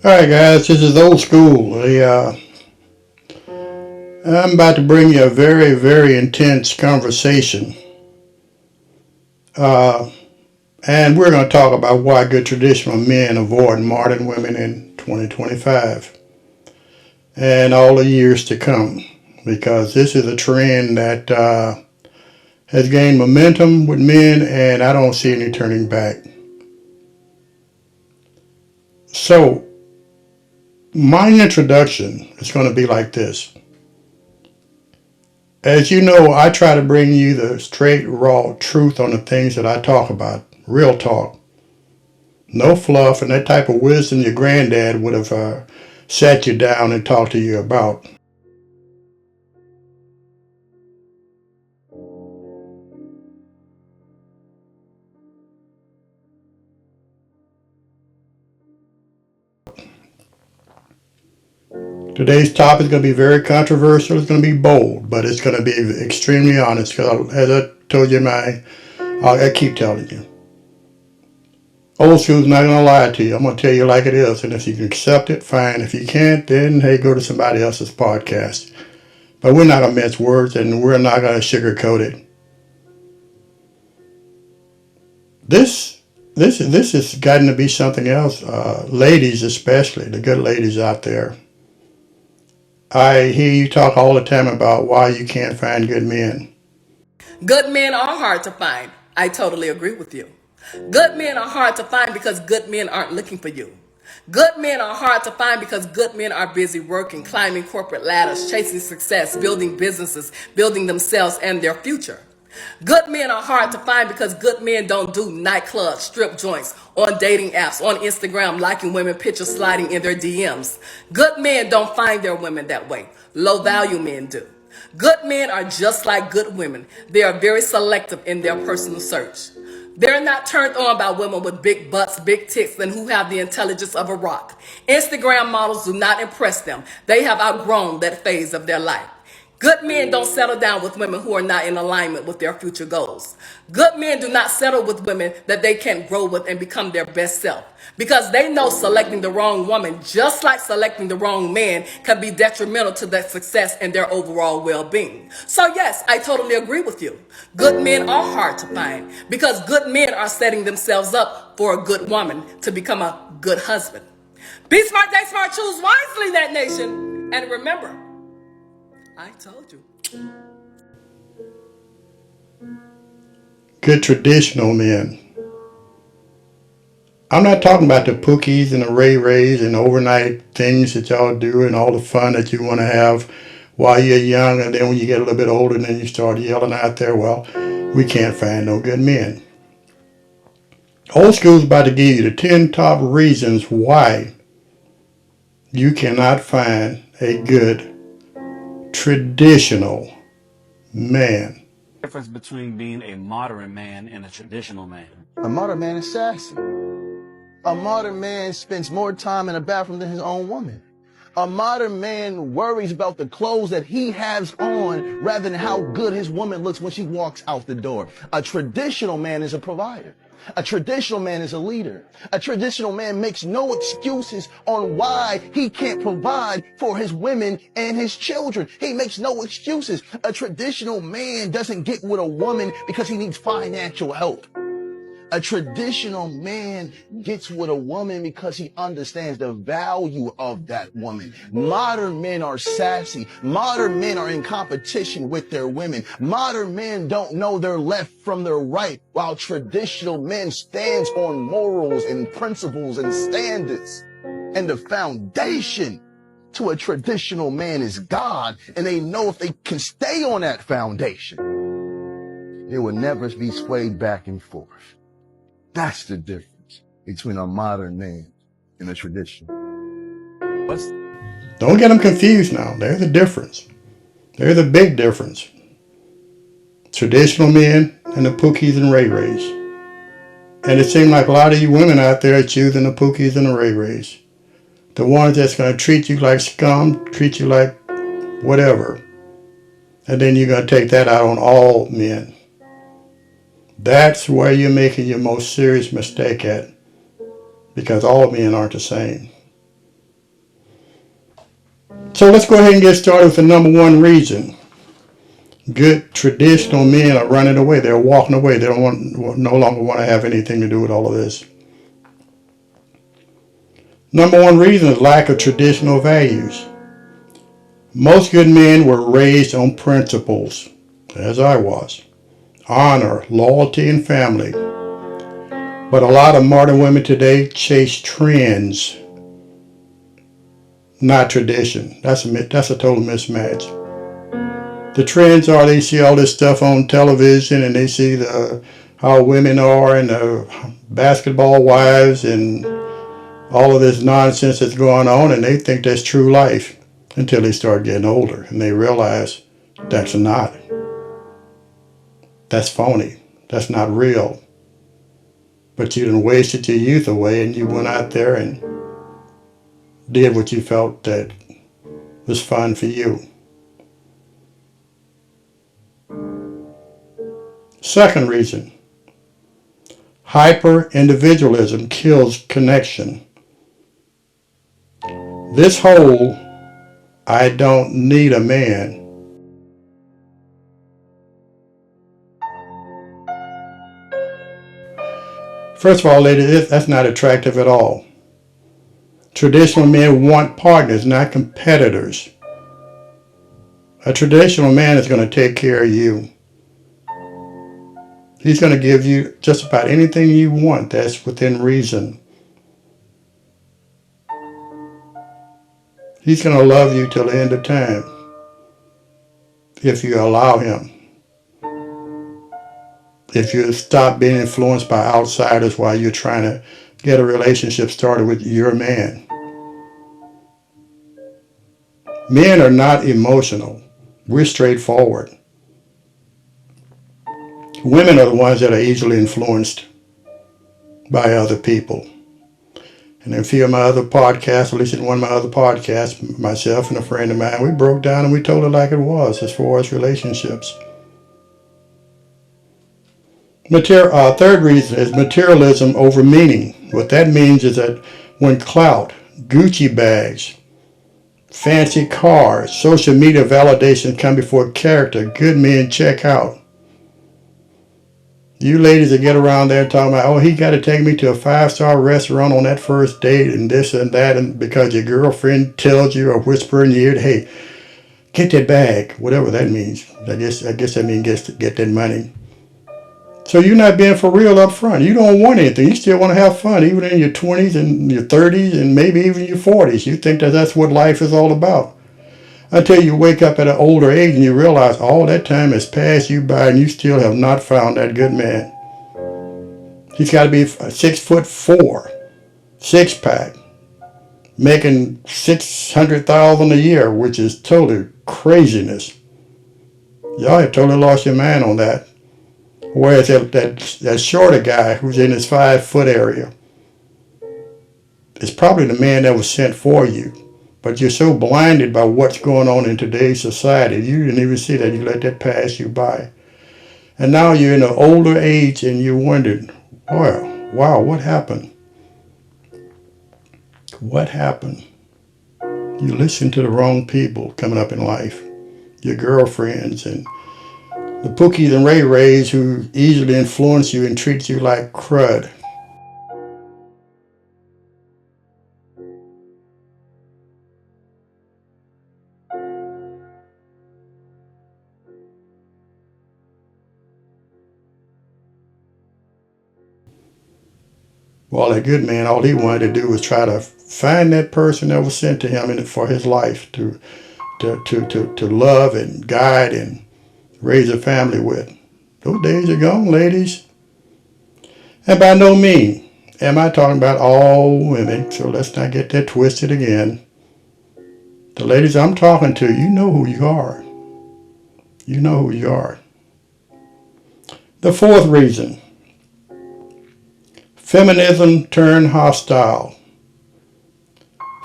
All right, guys, this is old school. I'm about to bring you a very, very intense conversation. Uh, and we're going to talk about why good traditional men avoid modern women in 2025 and all the years to come. Because this is a trend that has gained momentum with men, and I don't see any turning back. So, my introduction is going to be like this. As you know, I try to bring you the straight, raw truth on the things that I talk about. Real talk. No fluff and that type of wisdom your granddad would have sat you down and talked to you about. Today's topic is going to be very controversial. It's going to be bold, but it's going to be extremely honest because, as I told you, I keep telling you. Old school's not going to lie to you. I'm going to tell you like it is. And if you can accept it, fine. If you can't, then hey, go to somebody else's podcast. But we're not going to mince words and we're not going to sugarcoat it. This has gotten to be something else. Ladies, especially the good ladies out there. I hear you talk all the time about why you can't find good men. Good men are hard to find. I totally agree with you. Good men are hard to find because good men aren't looking for you. Good men are hard to find because good men are busy working, climbing corporate ladders, chasing success, building businesses, building themselves and their future. Good men are hard to find because good men don't do nightclubs, strip joints, on dating apps, on Instagram, liking women pictures sliding in their DMs. Good men don't find their women that way. Low value men do. Good men are just like good women. They are very selective in their personal search. They're not turned on by women with big butts, big tits, and who have the intelligence of a rock. Instagram models do not impress them. They have outgrown that phase of their life. Good men don't settle down with women who are not in alignment with their future goals. Good men do not settle with women that they can't grow with and become their best self. Because they know selecting the wrong woman, just like selecting the wrong man, can be detrimental to their success and their overall well-being. So yes, I totally agree with you. Good men are hard to find because good men are setting themselves up for a good woman to become a good husband. Be smart, day smart, choose wisely, that nation. And remember, I told you. Good traditional men. I'm not talking about the Pookies and the Ray Rays and overnight things that y'all do and all the fun that you want to have while you're young, and then when you get a little bit older, then you start yelling out there, well, we can't find no good men. Old School's about to give you the 10 top reasons why you cannot find a good traditional man. Difference between being a modern man and a traditional man. A modern man is sassy. A modern man spends more time in the bathroom than his own woman. A modern man worries about the clothes that he has on rather than how good his woman looks when she walks out the door. A traditional man is a provider. A traditional man is a leader. A traditional man makes no excuses on why he can't provide for his women and his children. He makes no excuses. A traditional man doesn't get with a woman because he needs financial help. A traditional man gets with a woman because he understands the value of that woman. Modern men are sassy. Modern men are in competition with their women. Modern men don't know their left from their right, while traditional men stands on morals and principles and standards. And the foundation to a traditional man is God, and they know if they can stay on that foundation, they will never be swayed back and forth. That's the difference between a modern man and a traditional. Don't get them confused now. There's the difference. There's a big difference. Traditional men and the Pookies and Ray Rays. And it seems like a lot of you women out there are choosing the Pookies and the Ray Rays. The ones that's going to treat you like scum, treat you like whatever. And then you're going to take that out on all men. That's where you're making your most serious mistake at. Because all men aren't the same. So let's go ahead and get started with the number one reason. Good traditional men are running away. They're walking away. They no longer want to have anything to do with all of this. Number one reason is lack of traditional values. Most good men were raised on principles, as I was. Honor, loyalty, and family. But a lot of modern women today chase trends, not tradition. That's a total mismatch. The trends are they see all this stuff on television and they see how women are and the basketball wives and all of this nonsense that's going on, and they think that's true life until they start getting older and they realize that's not. That's phony. That's not real. But you done wasted your youth away and you went out there and did what you felt that was fun for you. Second reason, hyper-individualism kills connection. This whole I don't need a man first of all, ladies, that's not attractive at all. Traditional men want partners, not competitors. A traditional man is going to take care of you. He's going to give you just about anything you want that's within reason. He's going to love you till the end of time if you allow him. If you stop being influenced by outsiders while you're trying to get a relationship started with your man. Men are not emotional. We're straightforward. Women are the ones that are easily influenced by other people. And in a few of my other podcasts, at least in one of my other podcasts, myself and a friend of mine, we broke down and we told it like it was as far as relationships. Third reason is materialism over meaning. What that means is that when clout, Gucci bags, fancy cars, social media validation come before character, good men check out. You ladies that get around there talking about, oh, he got to take me to a 5-star restaurant on that first date and this and that, and because your girlfriend tells you or whisper in your ear, hey, get that bag, whatever that means. I guess that means get that money. So you're not being for real up front. You don't want anything. You still want to have fun, even in your 20s and your 30s and maybe even your 40s. You think that that's what life is all about. Until you wake up at an older age and you realize all that time has passed you by and you still have not found that good man. He's got to be 6'4", 6-pack, making $600,000 a year, which is total craziness. Y'all have totally lost your mind on that. Whereas that shorter guy who's in his 5-foot area is probably the man that was sent for you. But you're so blinded by what's going on in today's society, you didn't even see that. You let that pass you by. And now you're in an older age and you're wondering, wow, what happened? What happened? You listen to the wrong people coming up in life. Your girlfriends and the Pookies and Ray Rays who easily influence you and treat you like crud. Well, that good man, all he wanted to do was try to find that person that was sent to him for his life to love and guide and raise a family with. Those days are gone, ladies. And by no means am I talking about all women, so let's not get that twisted again. The ladies I'm talking to, you know who you are. You know who you are. The fourth reason, feminism turned hostile.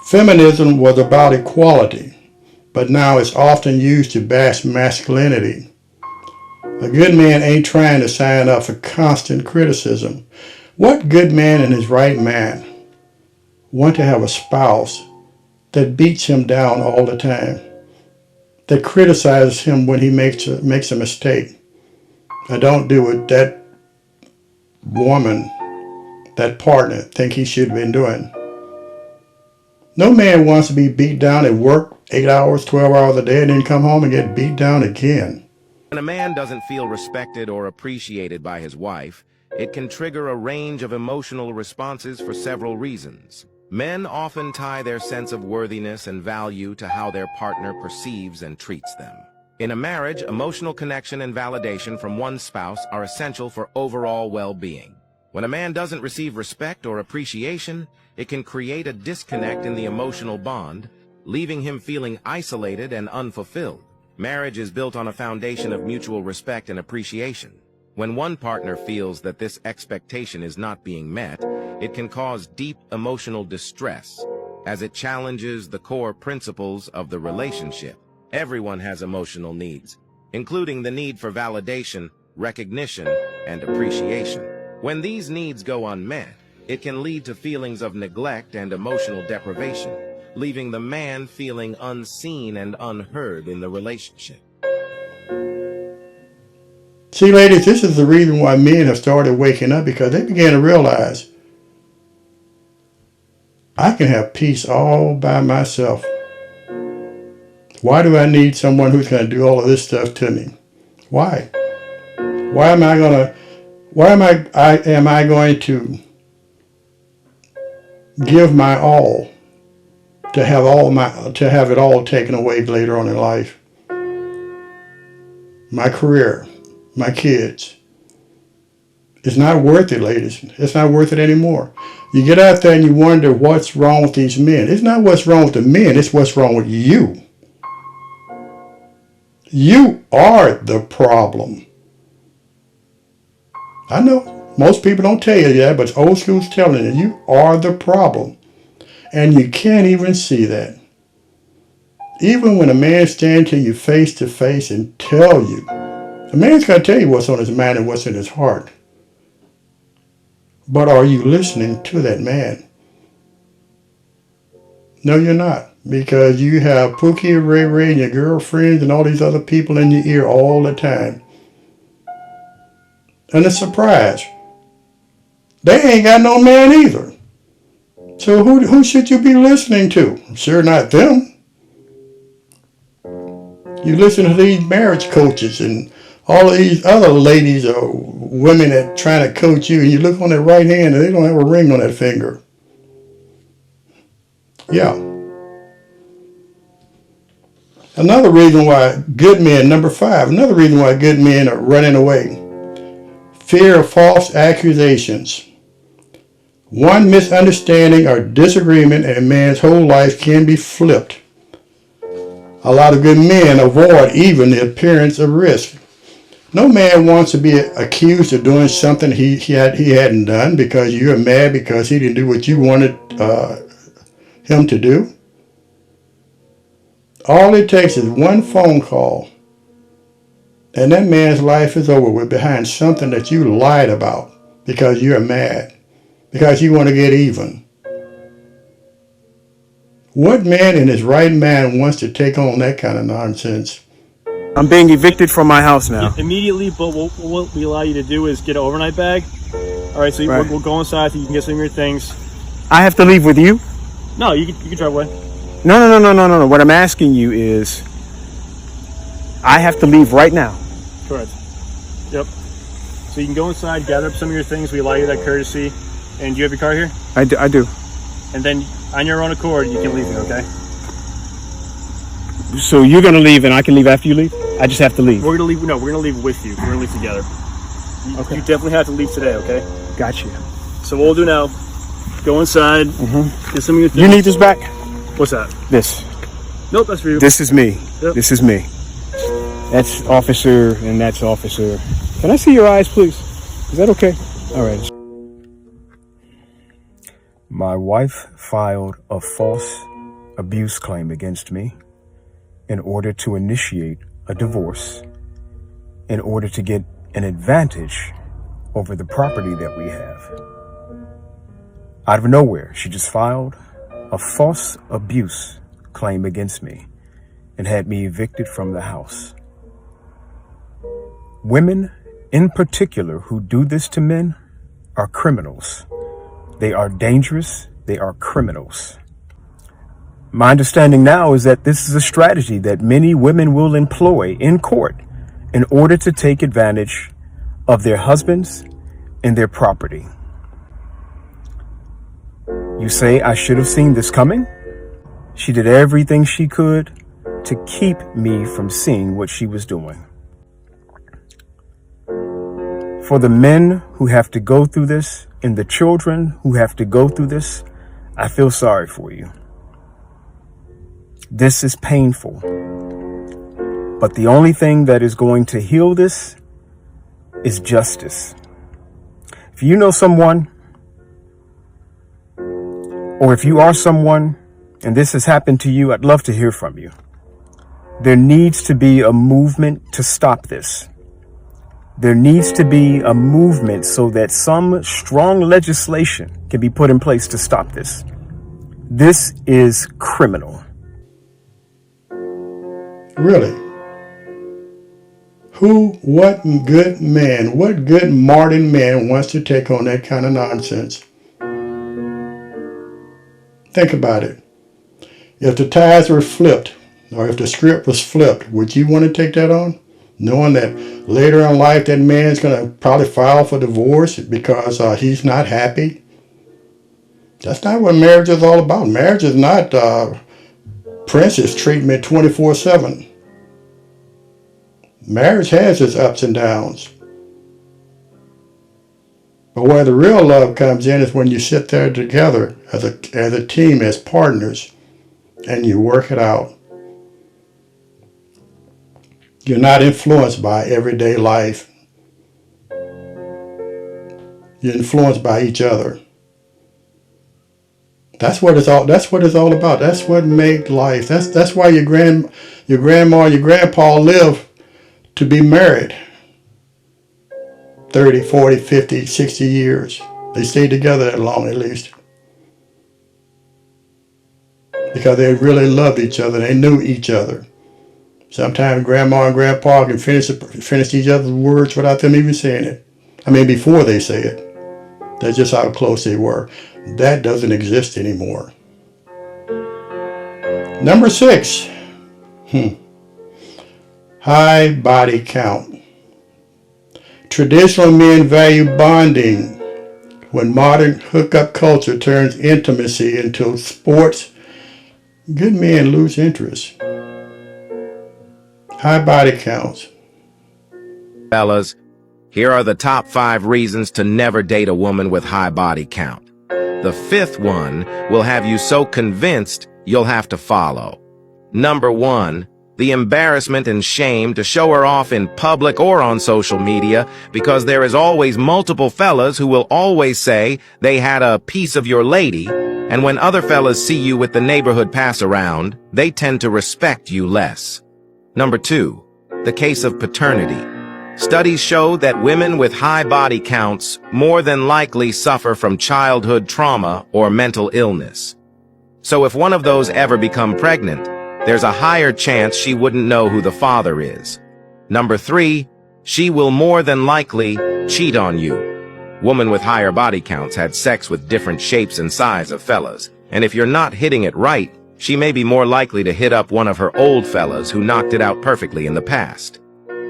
Feminism was about equality, but now it's often used to bash masculinity. A good man ain't trying to sign up for constant criticism. What good man in his right mind want to have a spouse that beats him down all the time, that criticizes him when he makes a mistake. I don't do what that woman, that partner, think he should have been doing. No man wants to be beat down at work 8 hours, 12 hours a day and then come home and get beat down again. When a man doesn't feel respected or appreciated by his wife, it can trigger a range of emotional responses for several reasons. Men often tie their sense of worthiness and value to how their partner perceives and treats them. In a marriage, emotional connection and validation from one spouse are essential for overall well-being. When a man doesn't receive respect or appreciation, it can create a disconnect in the emotional bond, leaving him feeling isolated and unfulfilled. Marriage is built on a foundation of mutual respect and appreciation. When one partner feels that this expectation is not being met, it can cause deep emotional distress, as it challenges the core principles of the relationship. Everyone has emotional needs, including the need for validation, recognition, and appreciation. When these needs go unmet, it can lead to feelings of neglect and emotional deprivation, leaving the man feeling unseen and unheard in the relationship. See, ladies, this is the reason why men have started waking up, because they began to realize, I can have peace all by myself. Why do I need someone who's going to do all of this stuff to me? Why? Why am I going to give my all to have it all taken away later on in life? My career, my kids. It's not worth it, ladies. It's not worth it anymore. You get out there and you wonder what's wrong with these men. It's not what's wrong with the men, it's what's wrong with you. You are the problem. I know most people don't tell you that, but old school's telling you, you are the problem. And you can't even see that. Even when a man stands to you face to face and tell you, a man's going to tell you what's on his mind and what's in his heart. But are you listening to that man? No, you're not. Because you have Pookie and Ray Ray and your girlfriends and all these other people in your ear all the time. And it's a surprise. They ain't got no man either. So who should you be listening to? Sure not them. You listen to these marriage coaches and all of these other ladies or women that trying to coach you, and you look on their right hand and they don't have a ring on that finger. Yeah. Another reason why good men, number 5, another reason why good men are running away. Fear of false accusations. One misunderstanding or disagreement in a man's whole life can be flipped. A lot of good men avoid even the appearance of risk. No man wants to be accused of doing something he hadn't done because you're mad because he didn't do what you wanted him to do. All it takes is one phone call, and that man's life is over with behind something that you lied about because you're mad, because you want to get even. What man in his right mind wants to take on that kind of nonsense? I'm being evicted from my house now. Immediately, but what we allow you to do is get an overnight bag. All right, so we'll go inside so you can get some of your things. I have to leave with you? No, you can drive away. No. What I'm asking you is, I have to leave right now. Correct. Yep. So you can go inside, gather up some of your things. We allow you that courtesy. And do you have your car here? I do. And then on your own accord, you can leave it, okay? So you're going to leave and I can leave after you leave? I just have to leave. We're going to leave. No, we're going to leave with you. We're going to leave together. Okay. You definitely have to leave today, okay? Gotcha. So what we'll do now, go inside, get some of your things. You need this back? What's that? This. Nope, that's for you. This is me. Yep. This is me. That's officer and that's officer. Can I see your eyes, please? Is that okay? All right. My wife filed a false abuse claim against me in order to initiate a divorce, in order to get an advantage over the property that we have. Out of nowhere, she just filed a false abuse claim against me and had me evicted from the house. Women, in particular, who do this to men are criminals. They are dangerous. They are criminals. My understanding now is that this is a strategy that many women will employ in court in order to take advantage of their husbands and their property. You say I should have seen this coming? She did everything she could to keep me from seeing what she was doing. For the men who have to go through this and the children who have to go through this, I feel sorry for you. This is painful. But the only thing that is going to heal this is justice. If you know someone, or if you are someone and this has happened to you, I'd love to hear from you. There needs to be a movement to stop this. There needs to be a movement so that some strong legislation can be put in place to stop this. This is criminal. Really? What good man, what good Martin man wants to take on that kind of nonsense? Think about it. If the tides were flipped, or if the script was flipped, would you want to take that on? Knowing that later in life that man's going to probably file for divorce because he's not happy? That's not what marriage is all about. Marriage is not princess treatment 24/7. Marriage has its ups and downs. But where the real love comes in is when you sit there together as a team, as partners, and you work it out. You're not influenced by everyday life. You're influenced by each other. That's what it's all about. That's what makes life. That's why your grandma, your grandpa lived to be married 30, 40, 50, 60 years. They stayed together that long at least. Because they really loved each other. They knew each other. Sometimes grandma and grandpa can finish each other's words without them even saying it. I mean, before they say it. That's just how close they were. That doesn't exist anymore. Number 6. High body count. Traditional men value bonding. When modern hookup culture turns intimacy into sports, good men lose interest. High body counts. Fellas, here are the top 5 reasons to never date a woman with high body count. The 5th one will have you so convinced you'll have to follow. Number 1, the embarrassment and shame to show her off in public or on social media, because there is always multiple fellas who will always say they had a piece of your lady, and when other fellas see you with the neighborhood pass around, they tend to respect you less. Number 2, the case of paternity. Studies show that women with high body counts more than likely suffer from childhood trauma or mental illness. So if one of those ever become pregnant, there's a higher chance she wouldn't know who the father is. Number 3, she will more than likely cheat on you. Women with higher body counts had sex with different shapes and size of fellas, and if you're not hitting it right, she may be more likely to hit up one of her old fellas who knocked it out perfectly in the past.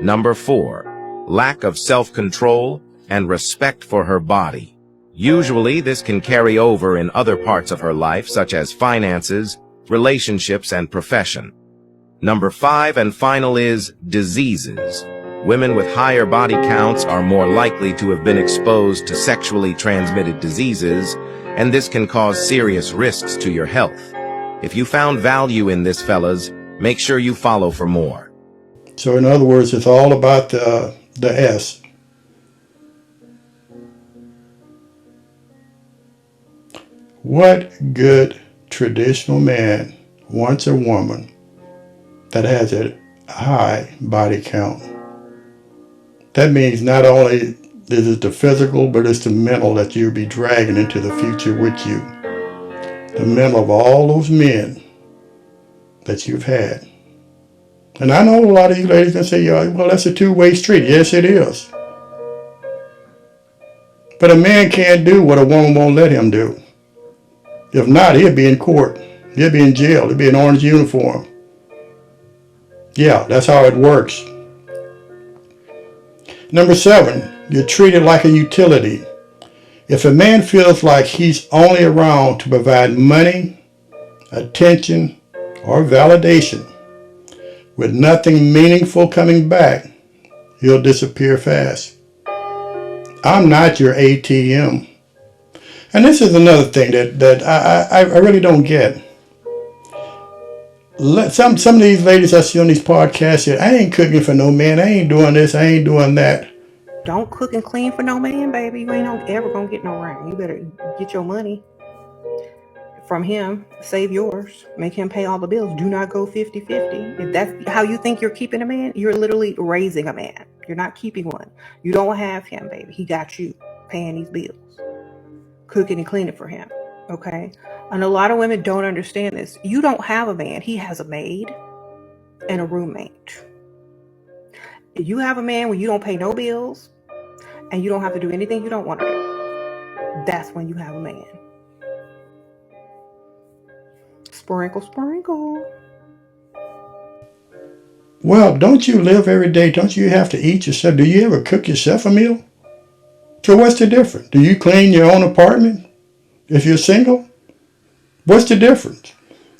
Number 4, lack of self-control and respect for her body. Usually, this can carry over in other parts of her life, such as finances, relationships, and profession. Number 5 and final is diseases. Women with higher body counts are more likely to have been exposed to sexually transmitted diseases, and this can cause serious risks to your health. If you found value in this, fellas, make sure you follow for more. So in other words, it's all about the S. What good traditional man wants a woman that has a high body count? That means not only is it the physical, but it's the mental that you'll be dragging into the future with you. The mental of all those men that you've had. And I know a lot of you ladies can say, well, that's a two-way street. Yes, it is. But a man can't do what a woman won't let him do. If not, he'll be in court. He'll be in jail. He'll be in orange uniform. Yeah, that's how it works. Number 7, you're treated like a utility. If a man feels like he's only around to provide money, attention, or validation, with nothing meaningful coming back, he'll disappear fast. I'm not your ATM. And this is another thing that I really don't get. Some of these ladies I see on these podcasts say, I ain't cooking for no man. I ain't doing this. I ain't doing that. Don't cook and clean for no man, baby. You ain't ever gonna get no ring. You better get your money from him, save yours, make him pay all the bills. Do not go 50-50. If that's how you think you're keeping a man, you're literally raising a man. You're not keeping one. You don't have him, baby. He got you paying these bills, cooking and cleaning for him. Okay? And a lot of women don't understand this. You don't have a man. He has a maid and a roommate. If you have a man where you don't pay no bills and you don't have to do anything you don't want to do, that's when you have a man. Sprinkle, sprinkle. Well, don't you live every day? Don't you have to eat yourself? Do you ever cook yourself a meal? So what's the difference? Do you clean your own apartment if you're single? What's the difference?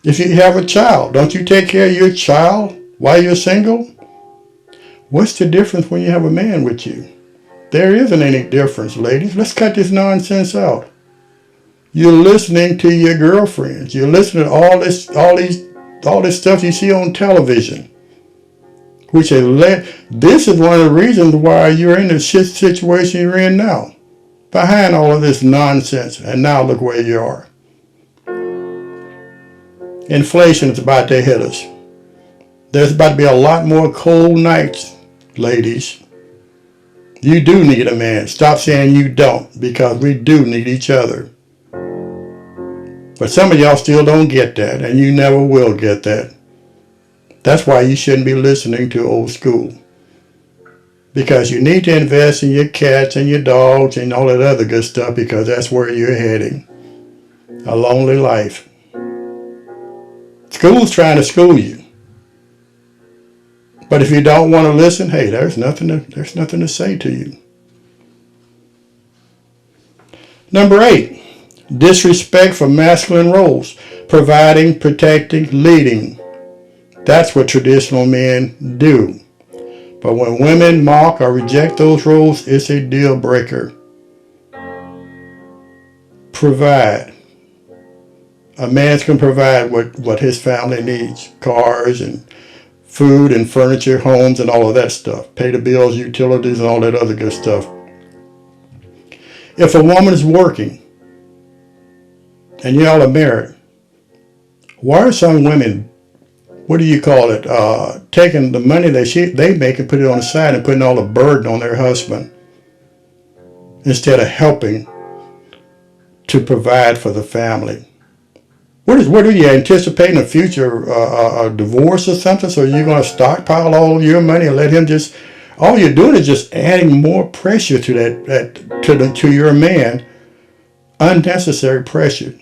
If you have a child, don't you take care of your child while you're single? What's the difference when you have a man with you? There isn't any difference, ladies. Let's cut this nonsense out. You're listening to your girlfriends. You're listening to all this stuff you see on television. Which this is one of the reasons why you're in the shit situation you're in now. Behind all of this nonsense. And now look where you are. Inflation is about to hit us. There's about to be a lot more cold nights, ladies. You do need a man. Stop saying you don't, because we do need each other. But some of y'all still don't get that, and you never will get that. That's why you shouldn't be listening to old school. Because you need to invest in your cats and your dogs and all that other good stuff, because that's where you're heading. A lonely life. School's trying to school you. But if you don't want to listen, hey, there's nothing to say to you. Number 8, disrespect for masculine roles. Providing, protecting, leading. That's what traditional men do. But when women mock or reject those roles, it's a deal breaker. Provide. A man can provide what his family needs. Cars and food and furniture, homes and all of that stuff. Pay the bills, utilities and all that other good stuff. If a woman is working and y'all are married, why are some women, what do you call it, taking the money they make and put it on the side and putting all the burden on their husband instead of helping to provide for the family? What are you anticipating a future a divorce or something? So you're going to stockpile all of your money and let him just? All you're doing is just adding more pressure to your man, unnecessary pressure,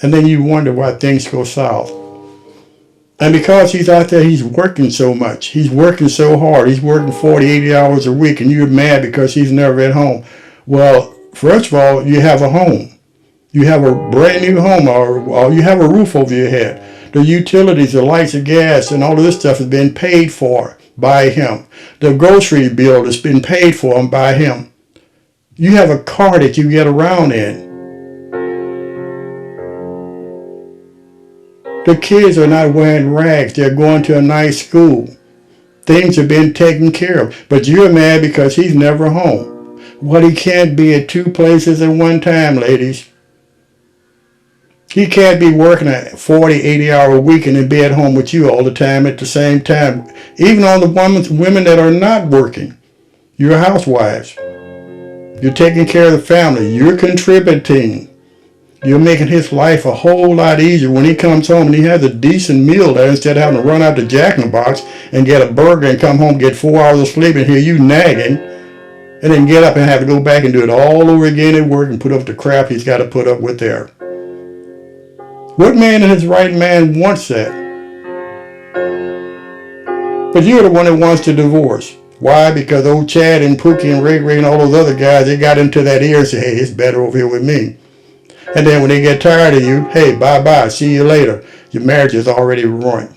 and then you wonder why things go south. And because he's out there, he's working so much, he's working so hard, he's working 40, 80 hours a week, and you're mad because he's never at home. Well, first of all, you have a home. You have a brand new home, or you have a roof over your head. The utilities, the lights, the gas, and all of this stuff has been paid for by him. The grocery bill has been paid for by him. You have a car that you get around in. The kids are not wearing rags. They're going to a nice school. Things have been taken care of. But you're mad because he's never home. Well, he can't be at 2 places at one time, ladies. He can't be working a 40, 80-hour week and then be at home with you all the time at the same time. Even on the women that are not working. You're housewives. You're taking care of the family. You're contributing. You're making his life a whole lot easier when he comes home and he has a decent meal there instead of having to run out to Jack in the Box and get a burger and come home, get 4 hours of sleep and hear you nagging, and then get up and have to go back and do it all over again at work and put up the crap he's got to put up with there. What man in his right mind wants that? But you're the one that wants to divorce. Why? Because old Chad and Pookie and Ray Ray and all those other guys, they got into that ear and said, hey, it's better over here with me. And then when they get tired of you, hey, bye-bye, see you later. Your marriage is already ruined.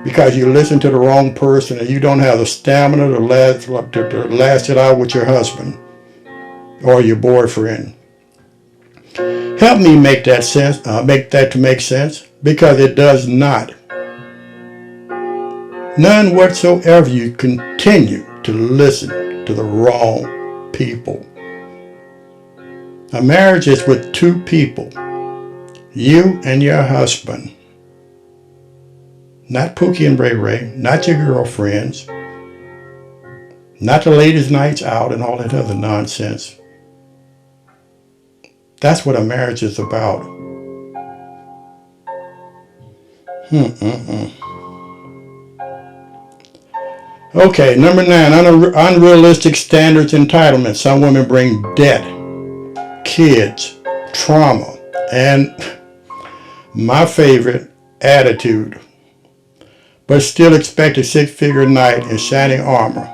Because you listen to the wrong person and you don't have the stamina to last it out with your husband or your boyfriend. Help me make that to make sense, because it does not. None whatsoever. You continue to listen to the wrong people. A marriage is with two people, you and your husband. Not Pookie and Ray Ray, not your girlfriends, not the ladies' nights out and all that other nonsense. That's what a marriage is about. Okay, number 9, unrealistic standards, entitlement. Some women bring debt, kids, trauma, and my favorite, attitude, but still expect a 6-figure knight in shining armor.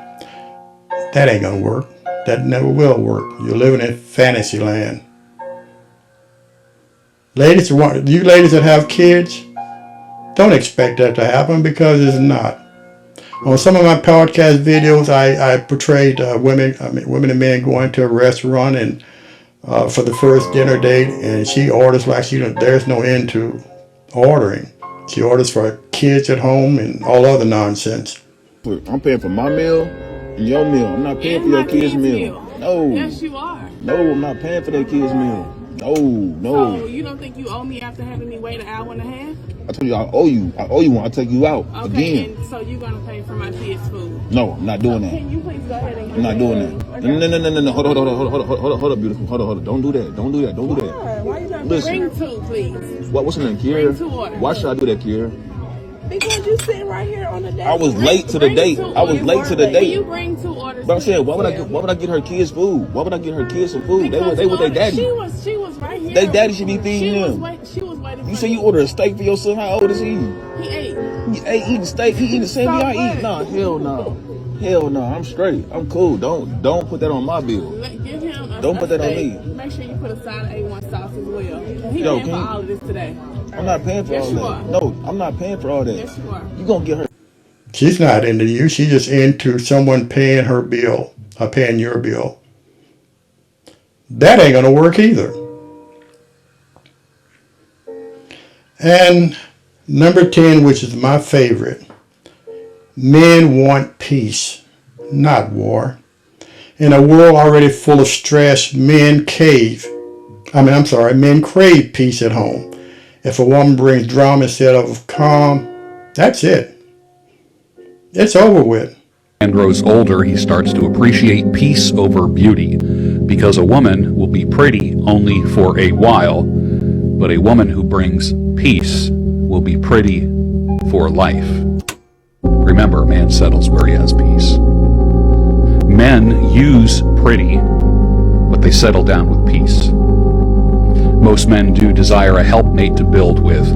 That ain't gonna work. That never will work. You're living in fantasy land. Ladies, you ladies that have kids, don't expect that to happen, because it's not. On some of my podcast videos, I portrayed women and men going to a restaurant and for the first dinner date, and she orders like there's no end to ordering. She orders for kids at home and all other nonsense. I'm paying for my meal and your meal. I'm not paying for your kids' meal. No. Yes, you are. No, I'm not paying for their kids' meal. No. So you don't think you owe me after having me wait an hour and a half? I told you I owe you. I owe you one. I'll take you out again. And so you're going to pay for my kids' food? No, I'm not doing that. Can you please go ahead and get I'm not doing that. Okay. No. Hold up, beautiful. Hold up. Don't do that. Why you not bring 2, please? What's her name, Kiera? Bring 2 orders. Why should I do that, Kiera? Because you sitting right here on the date. I was late to the date. Can you bring 2 orders? But I'm saying, why would I get her kids food? Why would I get her kids some food? They with their daddy. She was right here. They daddy should be feeding them. She was waiting. You say you ordered a steak for your son. How old is he? He ate. He ate eating steak. He eating the same thing I eat. Nah, hell no. I'm straight. I'm cool. Don't put that on my bill. Give him Don't put that on steak. me. Make sure you put a side of A1 sauce as well. He paying for all of this today. I'm not paying for all that. Are. No, I'm not paying for all that. Yes, you are. You gonna get her. She's not into you. She's just into someone paying her bill or paying your bill. That ain't gonna work either. And number 10, which is my favorite. Men want peace, not war. In a world already full of stress, men crave peace at home. If a woman brings drama instead of calm, that's it. It's over with. And grows older, he starts to appreciate peace over beauty, because a woman will be pretty only for a while, but a woman who brings peace will be pretty for life. Remember, a man settles where he has peace. Men use pretty, but they settle down with peace. Most men do desire a helpmate to build with.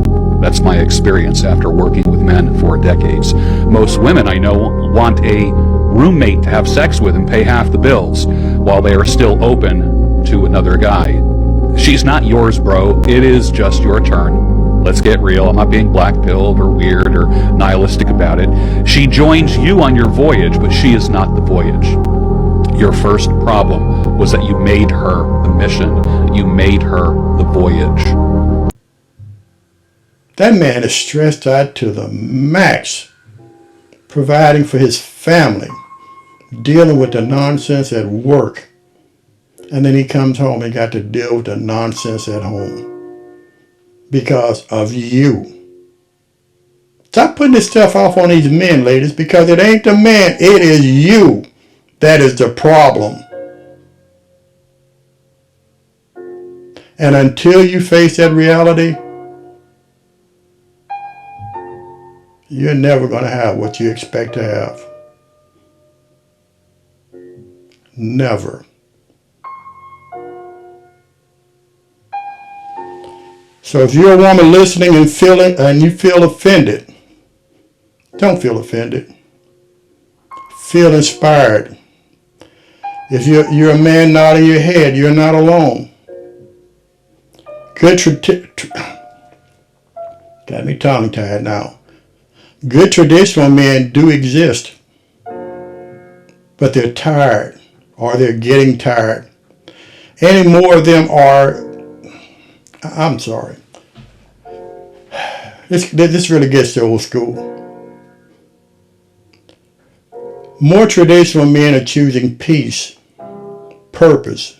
That's my experience after working with men for decades. Most women I know want a roommate to have sex with and pay half the bills, while they are still open to another guy. She's not yours, bro. It is just your turn. Let's get real. I'm not being black-pilled or weird or nihilistic about it. She joins you on your voyage, but she is not the voyage. Your first problem was that you made her the mission. You made her the voyage. That man is stressed out to the max, providing for his family, dealing with the nonsense at work, and then he comes home and got to deal with the nonsense at home because of you. Stop putting this stuff off on these men, ladies, because it ain't the man, it is you that is the problem. And until you face that reality, you're never going to have what you expect to have. Never. So if you're a woman listening and you feel offended, don't feel offended. Feel inspired. If you're a man nodding your head, you're not alone. Got me tongue tied now. Good traditional men do exist, but they're tired, or they're getting tired. Any more of them are, I'm sorry. This really gets to old school. More traditional men are choosing peace, purpose,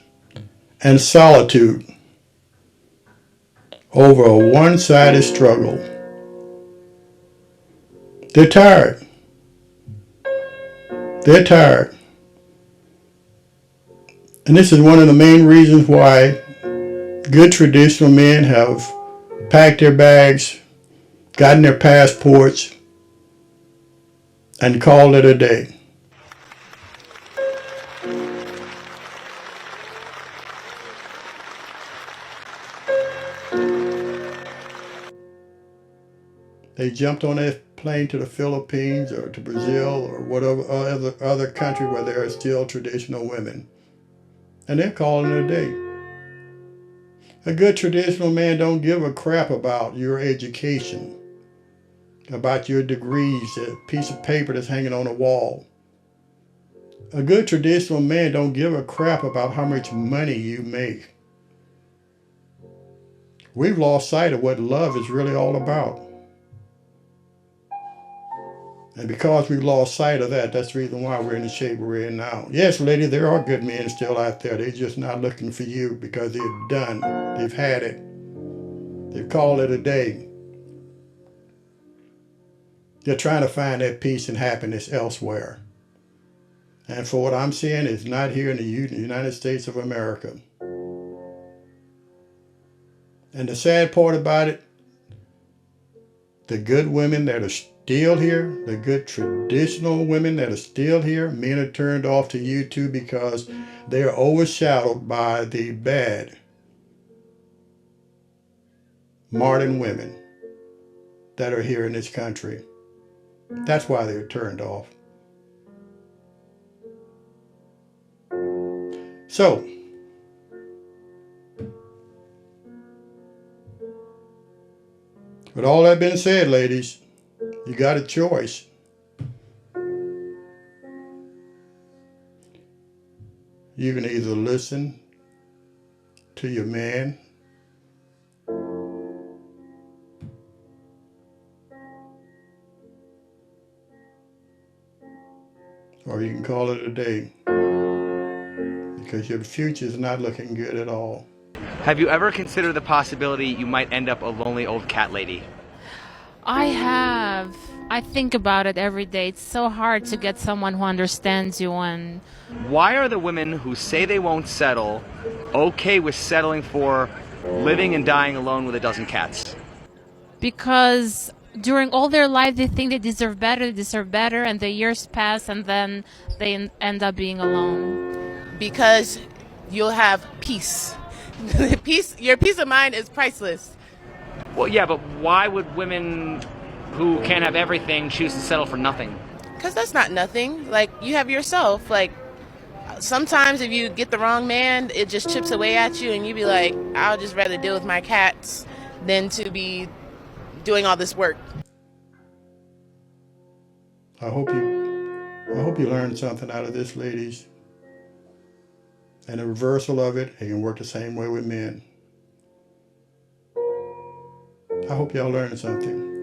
and solitude over a one-sided struggle. They're tired. They're tired. And this is one of the main reasons why good traditional men have packed their bags, gotten their passports, and called it a day. They jumped on a plane to the Philippines or to Brazil or whatever other country where there are still traditional women. And they're calling it a day. A good traditional man don't give a crap about your education, about your degrees, a piece of paper that's hanging on a wall. A good traditional man don't give a crap about how much money you make. We've lost sight of what love is really all about. And because we've lost sight of that, that's the reason why we're in the shape we're in now. Yes, lady, there are good men still out there. They're just not looking for you because they're done. They've had it. They've called it a day. They're trying to find that peace and happiness elsewhere. And for what I'm seeing, it's not here in the United States of America. And the sad part about it, the good women that are still here, the good traditional women that are still here, men are turned off to YouTube because they are overshadowed by the bad modern women that are here in this country. That's why they're turned off. So, with all that being said, ladies, you got a choice. You can either listen to your man or you can call it a day because your future is not looking good at all. Have you ever considered the possibility you might end up a lonely old cat lady? I have. I think about it every day. It's so hard to get someone who understands you and... Why are the women who say they won't settle okay with settling for living and dying alone with a dozen cats? Because during all their life they think they deserve better, and the years pass and then they end up being alone. Because you'll have peace. Your peace of mind is priceless. Well, yeah, but why would women who can't have everything choose to settle for nothing? Because that's not nothing. Like, you have yourself. Like, sometimes if you get the wrong man, it just chips away at you, and you be like, I'll just rather deal with my cats than to be doing all this work. I hope you learned something out of this, ladies. And the reversal of it, it can work the same way with men. I hope y'all learned something.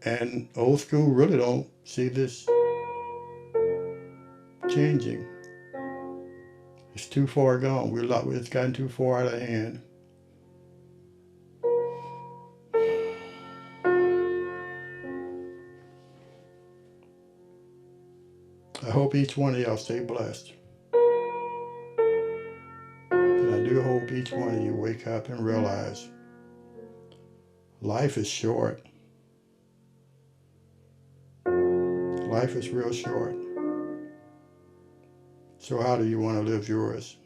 And old school really don't see this changing. It's too far gone. It's gotten too far out of hand. I hope each one of y'all stay blessed. hope each one of you wake up and realize life is short. Life is real short. So how do you want to live yours?